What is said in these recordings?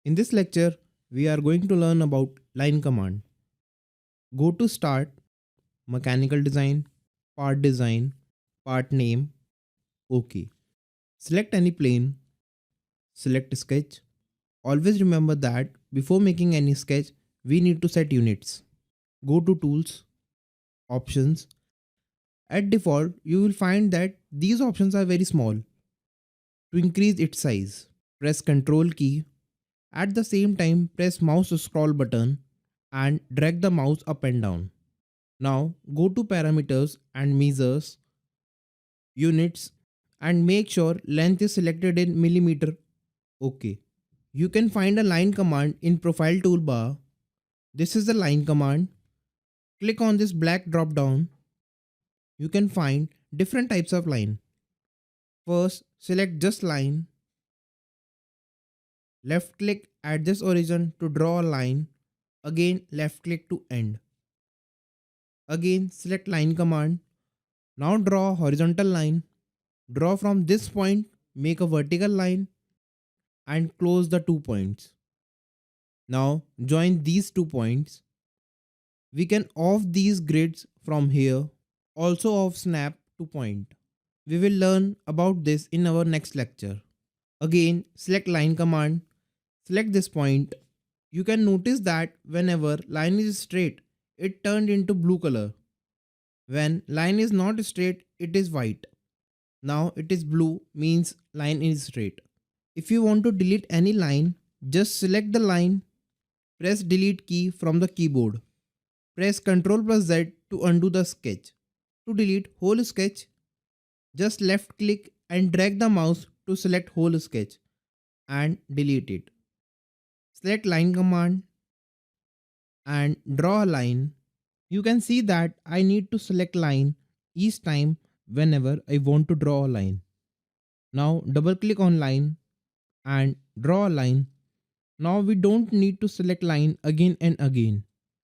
In this lecture, we are going to learn about line command. Go to Start, Mechanical Design, Part Name, OK. Select any plane, select Sketch. Always remember that before making any sketch, we need to set units. Go to Tools, Options. At default, you will find that these options are very small. To increase its size, press Ctrl key. At the same time, press mouse scroll button and drag the mouse up and down. Now go to parameters and measures, units, and make sure length is selected in millimeter. OK. You can find a line command in profile toolbar. This is the line command. Click on this black drop down. You can find different types of line. First, select just line. Left click at this origin to draw a line. Again left click to end. Again select line command. Now draw a horizontal line. Draw from this point, make a vertical line and close the 2 points. Now join these 2 points. We can off these grids from here. Also off snap to point. We will learn about this in our next lecture. Again select line command. Select this point. You can notice that whenever line is straight, it turned into blue color. When line is not straight, it is white. Now it is blue means line is straight. If you want to delete any line, just select the line, press delete key from the keyboard. Press Ctrl plus Z to undo the sketch. To delete whole sketch, just left click and drag the mouse to select whole sketch and delete it. Select line command and draw a line. You can see that I need to select line each time whenever I want to draw a line. Now double click on line and draw a line. Now we don't need to select line again and again.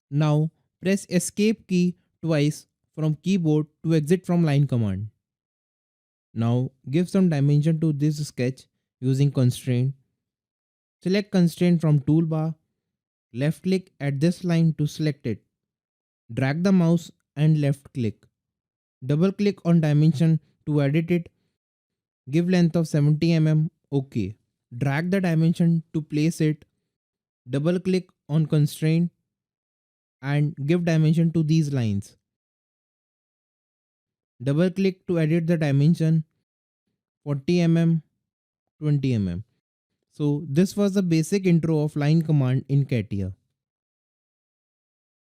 Now press escape key twice from keyboard to exit from line command. Now give some dimension to this sketch using constraint. Select constraint from toolbar. Left click at this line to select it. Drag the mouse and left click. Double click on dimension to edit it. Give length of 70 mm. OK. Drag the dimension to place it. Double click on constraint and give dimension to these lines. Double click to edit the dimension 40 mm, 20 mm. So this was the basic intro of line command in Catia.